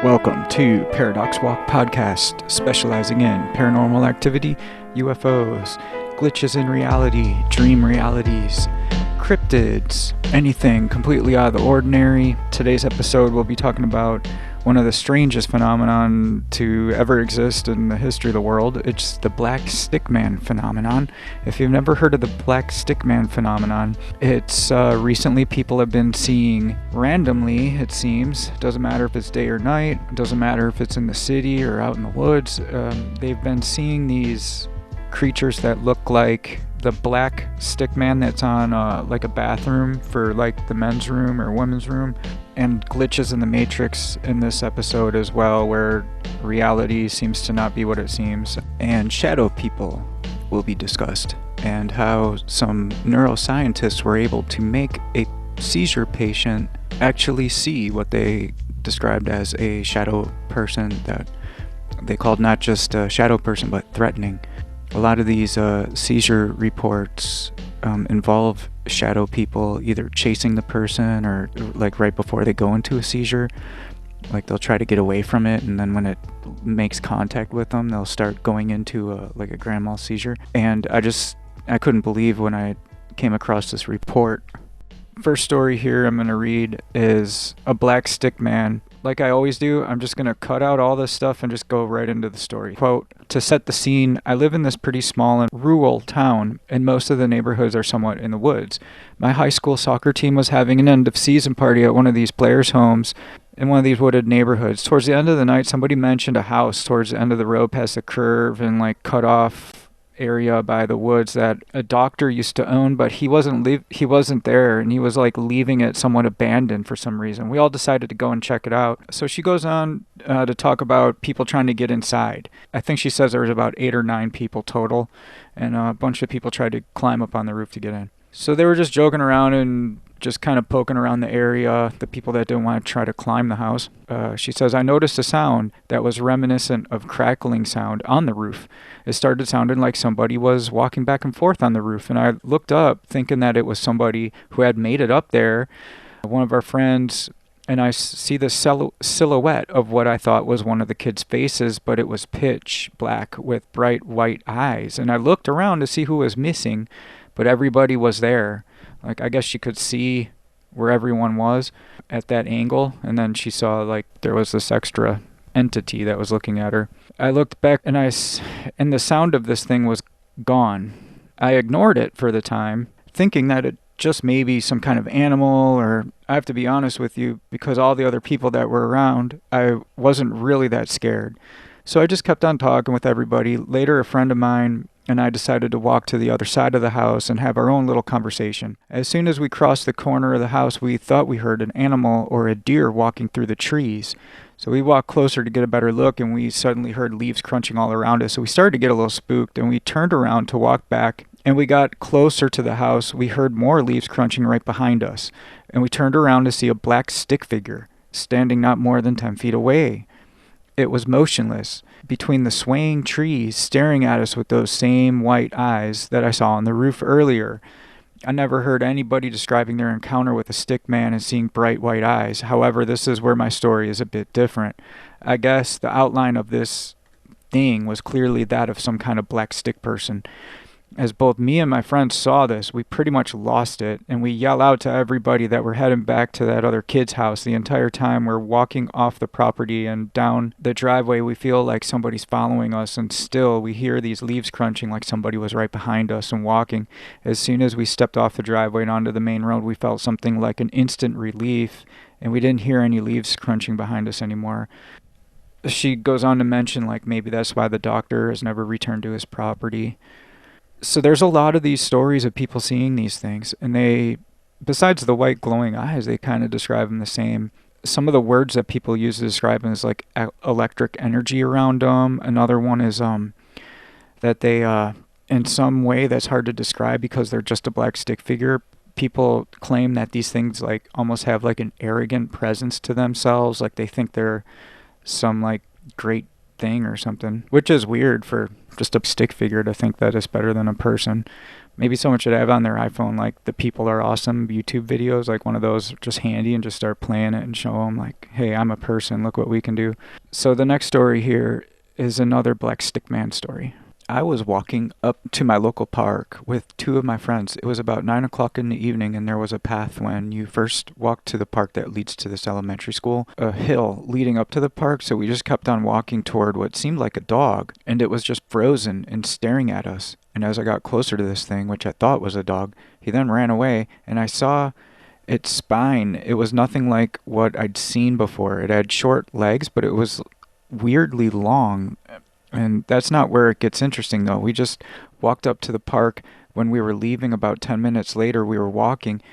Welcome to ParadoxWalk podcast, specializing in paranormal activity, UFOs, glitches in reality, dream realities, cryptids, anything completely out of the ordinary. Today's episode we'll be talking about one of the strangest phenomenon to ever exist in the history of the world. It's the Black Stickman phenomenon. If you've never heard of the Black Stickman phenomenon, it's recently people have been seeing randomly, it seems. Doesn't matter if it's day or night. Doesn't matter if it's in the city or out in the woods. They've been seeing these creatures that look like the black stickman that's on like a bathroom for like the men's room or women's room, and glitches in the matrix in this episode as well, where reality seems to not be what it seems, and shadow people will be discussed, and how some neuroscientists were able to make a seizure patient actually see what they described as a shadow person that they called not just a shadow person but threatening. A lot of these seizure reports involve shadow people either chasing the person or like right before they go into a seizure. Like they'll try to get away from it, and then when it makes contact with them, they'll start going into like a grand mal seizure. And I couldn't believe when I came across this report. First story here I'm going to read is a black stick man. Like I always do, I'm just going to cut out all this stuff and just go right into the story. Quote, to set the scene, I live in this pretty small and rural town, and most of the neighborhoods are somewhat in the woods. My high school soccer team was having an end-of-season party at one of these players' homes in one of these wooded neighborhoods. Towards the end of the night, somebody mentioned a house towards the end of the road past the curve and like cut off area by the woods that a doctor used to own, but he wasn't there, and he was like leaving it somewhat abandoned for some reason. We all decided to go and check it out. So she goes on to talk about people trying to get inside. I think she says there was about 8 or 9 people total, and a bunch of people tried to climb up on the roof to get in. So they were just joking around and just kind of poking around the area, the people that didn't want to try to climb the house. She says, I noticed a sound that was reminiscent of crackling sound on the roof. It started sounding like somebody was walking back and forth on the roof, and I looked up thinking that it was somebody who had made it up there, one of our friends, and I see the silhouette of what I thought was one of the kids' faces, but it was pitch black with bright white eyes. And I looked around to see who was missing, but everybody was there. Like, I guess she could see where everyone was at that angle, and then she saw like there was this extra entity that was looking at her. I looked back, and the sound of this thing was gone. I ignored it for the time, thinking that it just may be some kind of animal, or I have to be honest with you, because all the other people that were around, I wasn't really that scared. So I just kept on talking with everybody. Later, a friend of mine and I decided to walk to the other side of the house and have our own little conversation. As soon as we crossed the corner of the house, we thought we heard an animal or a deer walking through the trees. So we walked closer to get a better look, and we suddenly heard leaves crunching all around us. So we started to get a little spooked, and we turned around to walk back, and we got closer to the house. We heard more leaves crunching right behind us, and we turned around to see a black stick figure standing not more than 10 feet away. It was motionless between the swaying trees, staring at us with those same white eyes that I saw on the roof earlier. I never heard anybody describing their encounter with a stick man and seeing bright white eyes. However, this is where my story is a bit different. I guess the outline of this thing was clearly that of some kind of black stick person. As both me and my friends saw this, we pretty much lost it, and we yell out to everybody that we're heading back to that other kid's house. The entire time we're walking off the property and down the driveway, we feel like somebody's following us, and still we hear these leaves crunching like somebody was right behind us and walking. As soon as we stepped off the driveway and onto the main road, we felt something like an instant relief, and we didn't hear any leaves crunching behind us anymore. She goes on to mention like maybe that's why the doctor has never returned to his property. So there's a lot of these stories of people seeing these things, and they, besides the white glowing eyes, they kind of describe them the same. Some of the words that people use to describe them is like electric energy around them. Another one is that they, in some way that's hard to describe because they're just a black stick figure. People claim that these things like almost have like an arrogant presence to themselves, like they think they're some like great thing or something, which is weird for just a stick figure to think that it's better than a person. Maybe someone should have on their iPhone like the People Are Awesome YouTube videos, like one of those just handy, and just start playing it and show them like, hey, I'm a person, look what we can do. So the next story here is another Black Stickman story. I was walking up to my local park with two of my friends. It was about 9 o'clock in the evening, and there was a path when you first walk to the park that leads to this elementary school, a hill leading up to the park. So we just kept on walking toward what seemed like a dog, and it was just frozen and staring at us. And as I got closer to this thing, which I thought was a dog, he then ran away, and I saw its spine. It was nothing like what I'd seen before. It had short legs, but it was weirdly long. And that's not where it gets interesting, though. We just walked up to the park. When we were leaving about 10 minutes later, we were walking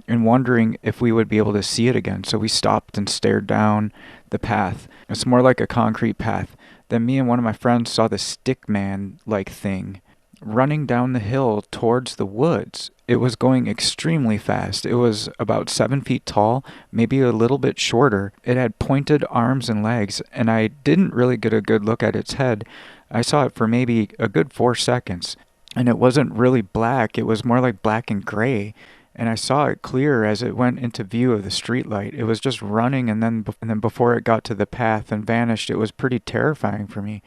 and wondering if we would be able to see it again. So we stopped and stared down the path. It's more like a concrete path. Then me and one of my friends saw the Stickman-like thing running down the hill towards the woods. It was going extremely fast. It was about 7 feet tall, maybe a little bit shorter. It had pointed arms and legs, and I didn't really get a good look at its head. I saw it for maybe a good 4 seconds, and it wasn't really black. It was more like black and gray, and I saw it clear as it went into view of the streetlight. It was just running, and then before it got to the path and vanished. It was pretty terrifying for me.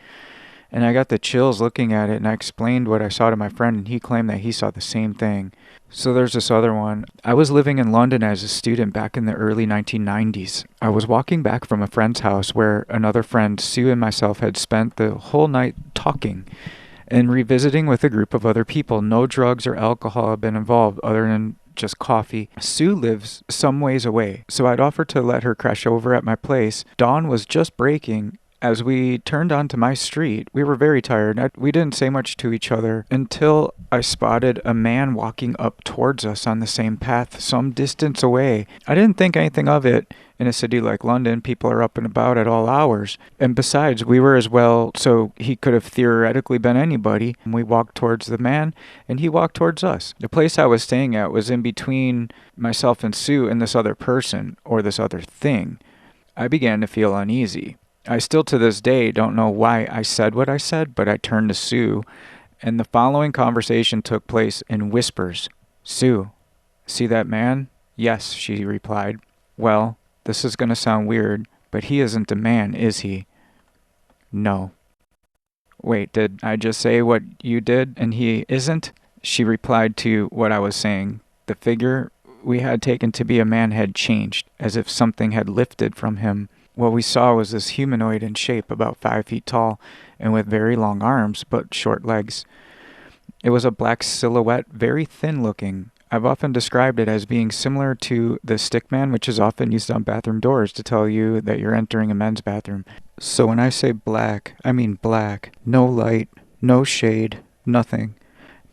And I got the chills looking at it, and I explained what I saw to my friend, and he claimed that he saw the same thing. So there's this other one. I was living in London as a student back in the early 1990s. I was walking back from a friend's house where another friend, Sue, and myself had spent the whole night talking and revisiting with a group of other people. No drugs or alcohol had been involved other than just coffee. Sue lives some ways away, so I'd offered to let her crash over at my place. Dawn was just breaking. As we turned onto my street, we were very tired. We didn't say much to each other until I spotted a man walking up towards us on the same path some distance away. I didn't think anything of it. In a city like London, people are up and about at all hours. And besides, we were as well, so he could have theoretically been anybody. We walked towards the man, and he walked towards us. The place I was staying at was in between myself and Sue and this other person, or this other thing. I began to feel uneasy. I still to this day don't know why I said what I said, but I turned to Sue, and the following conversation took place in whispers. "Sue, see that man?" "Yes," she replied. "Well, this is going to sound weird, but he isn't a man, is he?" "No." "Wait, did I just say what you did, and he isn't?" She replied to what I was saying. The figure we had taken to be a man had changed, as if something had lifted from him. What we saw was this humanoid in shape, about 5 feet tall, and with very long arms, but short legs. It was a black silhouette, very thin looking. I've often described it as being similar to the Stickman, which is often used on bathroom doors to tell you that you're entering a men's bathroom. So when I say black, I mean black. No light, no shade, nothing,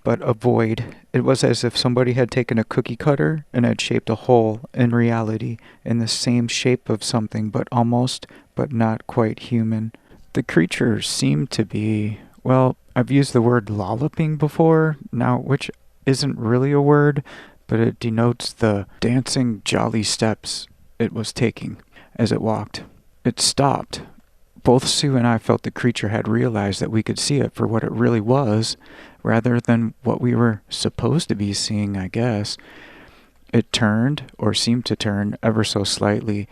but a void. It was as if somebody had taken a cookie cutter and had shaped a hole in reality in the same shape of something, but almost, but not quite human. The creature seemed to be, well, I've used the word lolloping before, now which isn't really a word, but it denotes the dancing jolly steps it was taking as it walked. It stopped. Both Sue and I felt the creature had realized that we could see it for what it really was, rather than what we were supposed to be seeing, I guess. It turned, or seemed to turn, ever so slightly,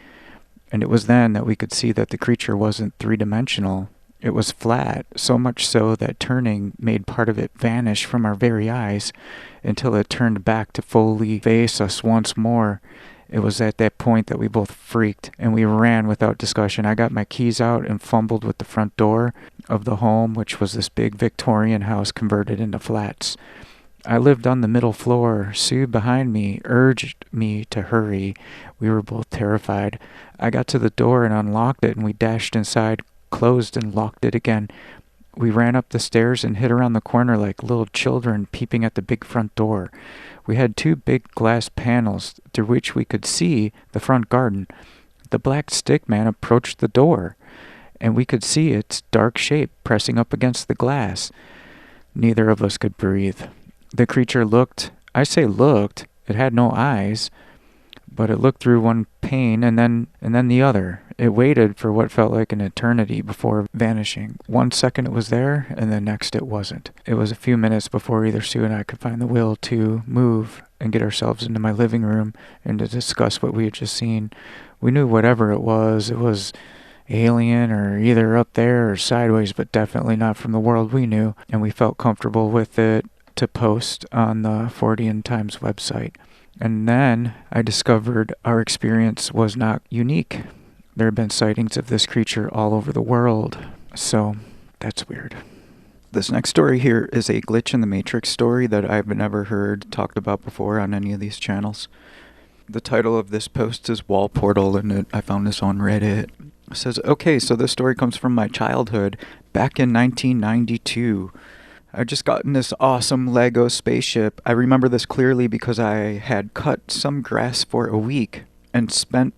and it was then that we could see that the creature wasn't three-dimensional. It was flat, so much so that turning made part of it vanish from our very eyes, until it turned back to fully face us once more. It was at that point that we both freaked, and we ran without discussion. I got my keys out and fumbled with the front door of the home, which was this big Victorian house converted into flats. I lived on the middle floor. Sue behind me urged me to hurry. We were both terrified. I got to the door and unlocked it, and we dashed inside, closed and locked it again. We ran up the stairs and hid around the corner like little children peeping at the big front door. We had 2 big glass panels through which we could see the front garden. The black Stickman approached the door, and we could see its dark shape pressing up against the glass. Neither of us could breathe. The creature looked. I say looked. It had no eyes, but it looked through one pane and then the other. It waited for what felt like an eternity before vanishing. 1 second it was there, and the next it wasn't. It was a few minutes before either Sue and I could find the will to move and get ourselves into my living room and to discuss what we had just seen. We knew whatever it was alien or either up there or sideways, but definitely not from the world we knew, and we felt comfortable with it to post on the Fortean Times website. And then I discovered our experience was not unique. There have been sightings of this creature all over the world, so that's weird. This next story here is a glitch in the Matrix story that I've never heard talked about before on any of these channels. The title of this post is Wall Portal, and I found this on Reddit. It says, okay, so this story comes from my childhood, back in 1992. I just gotten this awesome Lego spaceship. I remember this clearly because I had cut some grass for a week and spent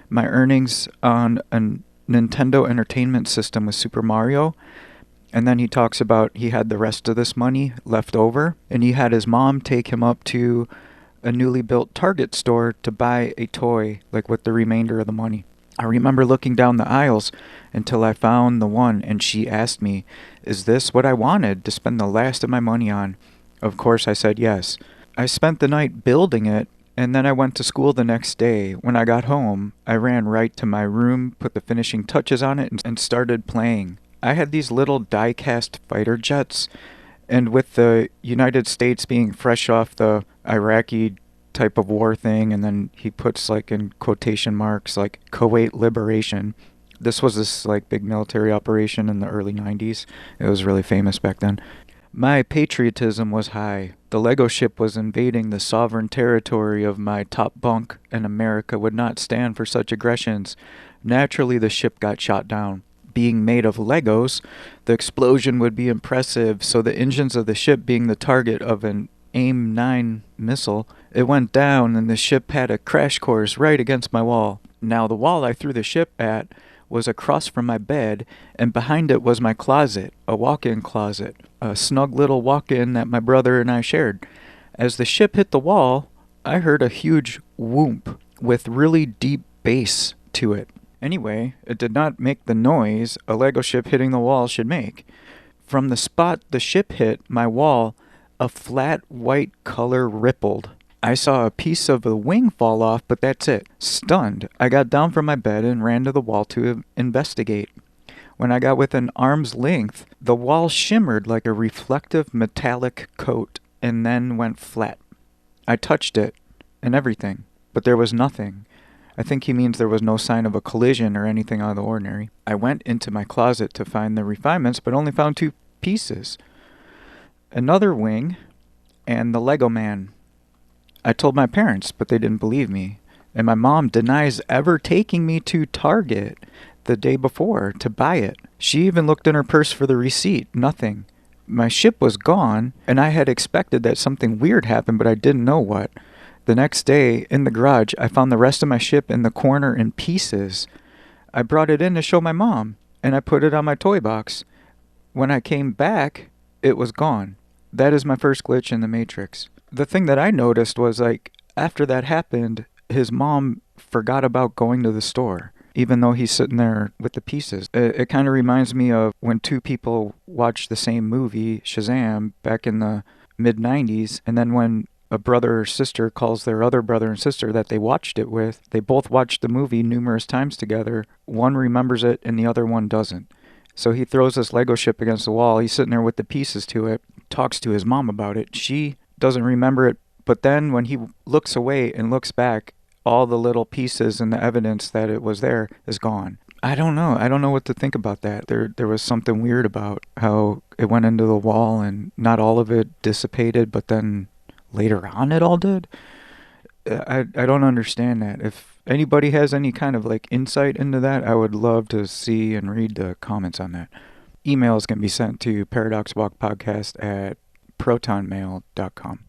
my earnings on a Nintendo Entertainment System with Super Mario. And then he talks about he had the rest of this money left over, and he had his mom take him up to a newly built Target store to buy a toy, like with the remainder of the money. I remember looking down the aisles until I found the one, and she asked me, is this what I wanted to spend the last of my money on? Of course I said yes. I spent the night building it, and then I went to school the next day. When I got home, I ran right to my room, put the finishing touches on it, and started playing. I had these little die-cast fighter jets, and with the United States being fresh off the Iraqi type of war thing, and then he puts like in quotation marks like Kuwait liberation. This was this like big military operation in the early 90s. It was really famous back then. My patriotism was high. The Lego ship was invading the sovereign territory of my top bunk, and America would not stand for such aggressions. Naturally, the ship got shot down. Being made of Legos, the explosion would be impressive, so the engines of the ship being the target of an AIM-9 missile, it went down and the ship had a crash course right against my wall. Now the wall I threw the ship at was across from my bed, and behind it was my closet, a walk-in closet, a snug little walk-in that my brother and I shared. As the ship hit the wall, I heard a huge whoomp with really deep bass to it. Anyway, it did not make the noise a Lego ship hitting the wall should make. From the spot the ship hit my wall, a flat white color rippled. I saw a piece of the wing fall off, but that's it. Stunned, I got down from my bed and ran to the wall to investigate. When I got within arm's length, the wall shimmered like a reflective metallic coat and then went flat. I touched it and everything, but there was nothing. I think he means there was no sign of a collision or anything out of the ordinary. I went into my closet to find the refinements, but only found 2 pieces. Another wing, and the Lego man. I told my parents, but they didn't believe me. And my mom denies ever taking me to Target the day before to buy it. She even looked in her purse for the receipt. Nothing. My ship was gone, and I had expected that something weird happened, but I didn't know what. The next day, in the garage, I found the rest of my ship in the corner in pieces. I brought it in to show my mom, and I put it on my toy box. When I came back, it was gone. That is my first glitch in the Matrix. The thing that I noticed was, like, after that happened, his mom forgot about going to the store, even though he's sitting there with the pieces. It kind of reminds me of when 2 people watched the same movie, Shazam, back in the mid-90s, and then when a brother or sister calls their other brother and sister that they watched it with, they both watched the movie numerous times together. One remembers it and the other one doesn't. So he throws this Lego ship against the wall. He's sitting there with the pieces to it, talks to his mom about it. She doesn't remember it, but then when he looks away and looks back, all the little pieces and the evidence that it was there is gone. I don't know. I don't know what to think about that. There was something weird about how it went into the wall and not all of it dissipated, but then later on it all did. I don't understand that. If anybody has any kind of like insight into that, I would love to see and read the comments on that. Emails can be sent to ParadoxWalkPodcast@protonmail.com.